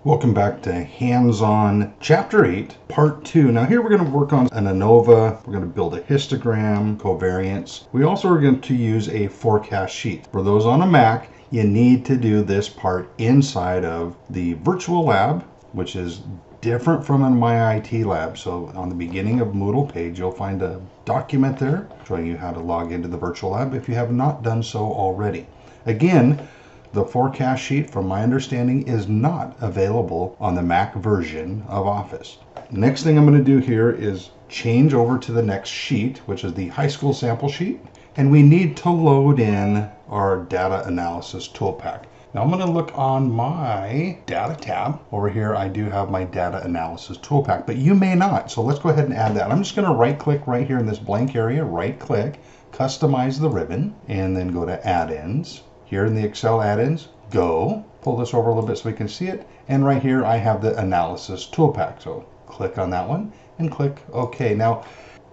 Welcome back to Hands-On Chapter 8, Part 2. Now here we're going to work on an ANOVA. We're going to build a histogram, covariance. We also are going to use a forecast sheet. For those on a Mac, you need to do this part inside of the virtual lab, which is different from in my IT lab. So on the beginning of Moodle page, you'll find a document there showing you how to log into the virtual lab if you have not done so already. Again, the forecast sheet, from my understanding, is not available on the Mac version of Office. Next thing I'm going to do here is change over to the next sheet, which is the high school sample sheet. And we need to load in our data analysis tool pack. Now I'm going to look on my data tab. Over here, I do have my data analysis tool pack, but you may not. So let's go ahead and add that. I'm just going to right click right here in this blank area, right click, customize the ribbon, and then go to add-ins. Here in the Excel add-ins, go. Pull this over a little bit so we can see it. And right here, I have the analysis tool pack. So click on that one and click OK. Now,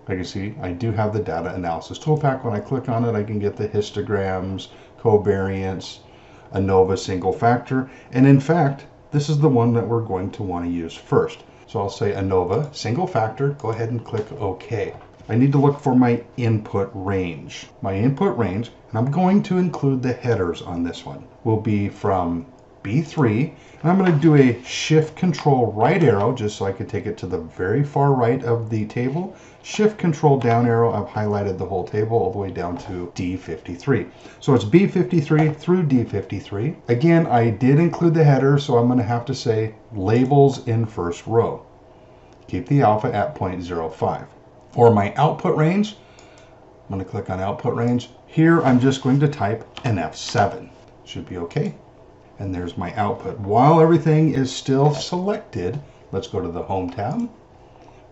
like you see, I do have the data analysis tool pack. When I click on it, I can get the histograms, covariance, ANOVA single factor. And in fact, this is the one that we're going to want to use first. So I'll say ANOVA single factor. Go ahead and click OK. I need to look for my input range. My input range, and I'm going to include the headers on this one, will be from B3. And I'm going to do a shift control right arrow just so I can take it to the very far right of the table. Shift control down arrow, I've highlighted the whole table all the way down to D53. So it's B53 through D53. Again, I did include the header, so I'm going to have to say labels in first row. Keep the alpha at 0.05. For my output range, I'm going to click on output range. Here I'm just going to type an F7. Should be okay. And there's my output. While everything is still selected, let's go to the Home tab,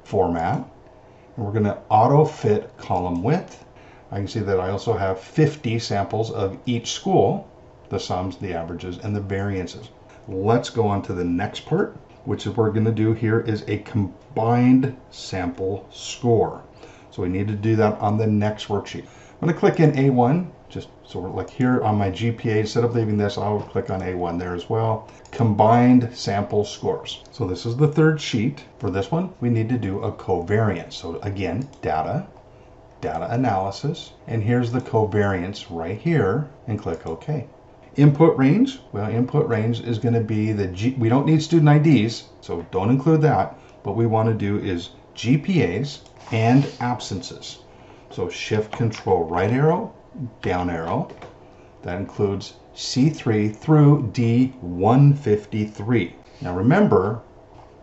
Format, and we're going to auto fit column width. I can see that I also have 50 samples of each school, the sums, the averages, and the variances. Let's go on to the next part, which is what we're going to do here is a combined sample score. So we need to do that on the next worksheet. I'm going to click in A1, just so we're like here on my GPA. Instead of leaving this, I'll click on A1 there as well. Combined sample scores. So this is the third sheet. For this one, we need to do a covariance. So again, data analysis, and here's the covariance right here, and click OK. Input range, well, input range is going to be we don't need student IDs, so don't include that. What we want to do is GPAs and absences. So shift control right arrow, down arrow. That includes C3 through D153. Now remember,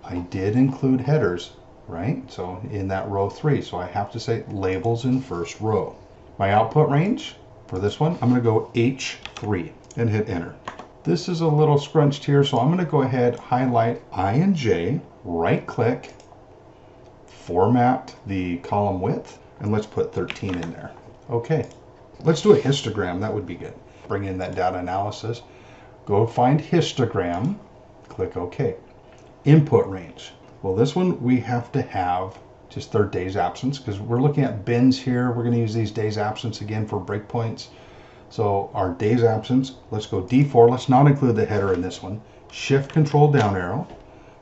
I did include headers, right? So in that row 3, so I have to say labels in first row. My output range for this one, I'm going to go H3. And hit enter. This is a little scrunched here, so I'm going to go ahead, highlight I and J, right click, format the column width, and let's put 13 in there. Okay, let's do a histogram. That would be good. Bring in that data analysis, go find histogram, click OK. Input range. Well, this one we have to have just their days absence because we're looking at bins here. We're going to use these days absence again for breakpoints. So our days absence, let's go D4. Let's not include the header in this one. Shift control down arrow,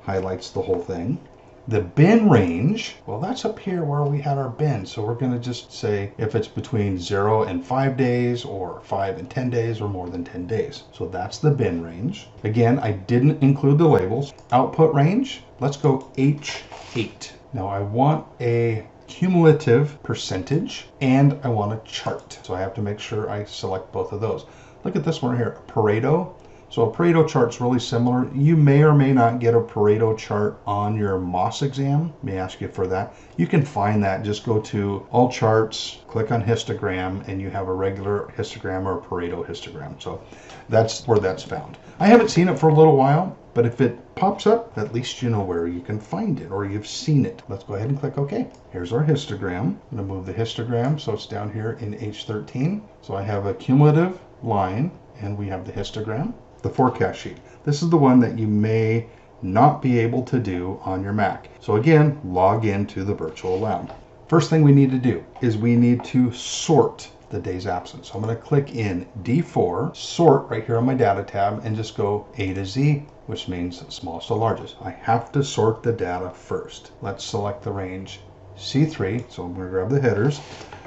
highlights the whole thing. The bin range, well, that's up here where we had our bin. So we're going to just say if it's between 0 and 5 days or 5 and 10 days or more than 10 days. So that's the bin range. Again, I didn't include the labels. Output range, let's go H8. Now I want a cumulative percentage and I want a chart. So I have to make sure I select both of those. Look at this one here, Pareto. So a Pareto chart's really similar. You may or may not get a Pareto chart on your MOS exam. May ask you for that. You can find that. Just go to all charts, click on histogram, and you have a regular histogram or a Pareto histogram. So that's where that's found. I haven't seen it for a little while, but if it pops up, at least you know where you can find it or you've seen it. Let's go ahead and click OK. Here's our histogram. I'm going to move the histogram so it's down here in H13. So I have a cumulative line and we have the histogram. The forecast sheet. This is the one that you may not be able to do on your Mac. So again, log into the virtual lab. First thing we need to do is we need to sort the days absent. So I'm going to click in D4, sort right here on my data tab, and just go A to Z, which means smallest to largest. I have to sort the data first. Let's select the range C3. So I'm going to grab the headers,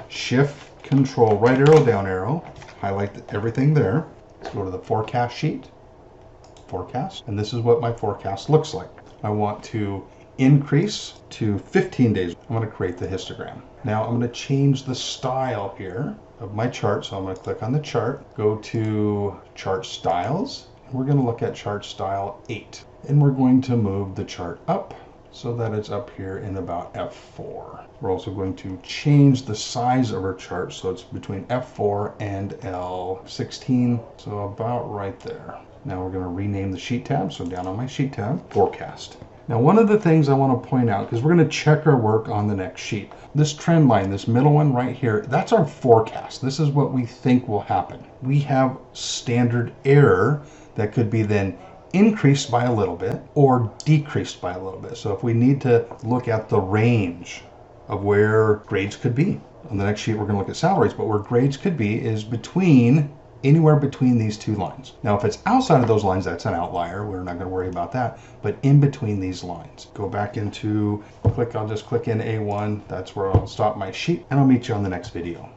Shift, Control, right arrow, down arrow, highlight everything there. Let's go to the forecast sheet, forecast, and this is what my forecast looks like. I want to increase to 15 days. I'm going to create the histogram. Now I'm going to change the style here of my chart. So I'm going to click on the chart, go to chart styles, and we're going to look at chart style 8. And we're going to move the chart up so that it's up here in about F4. We're also going to change the size of our chart so it's between F4 and L16, so about right there. Now we're going to rename the sheet tab, so down on my sheet tab, forecast. Now one of the things I want to point out, because we're going to check our work on the next sheet, this trend line, this middle one right here, that's our forecast. This is what we think will happen. We have standard error that could be then increased by a little bit or decreased by a little bit. So if we need to look at the range of where grades could be, on the next sheet we're going to look at salaries, but where grades could be is anywhere between these two lines. Now, if it's outside of those lines, that's an outlier. We're not going to worry about that. But in between these lines, go back into I'll just click in A1. That's where I'll stop my sheet, and I'll meet you on the next video.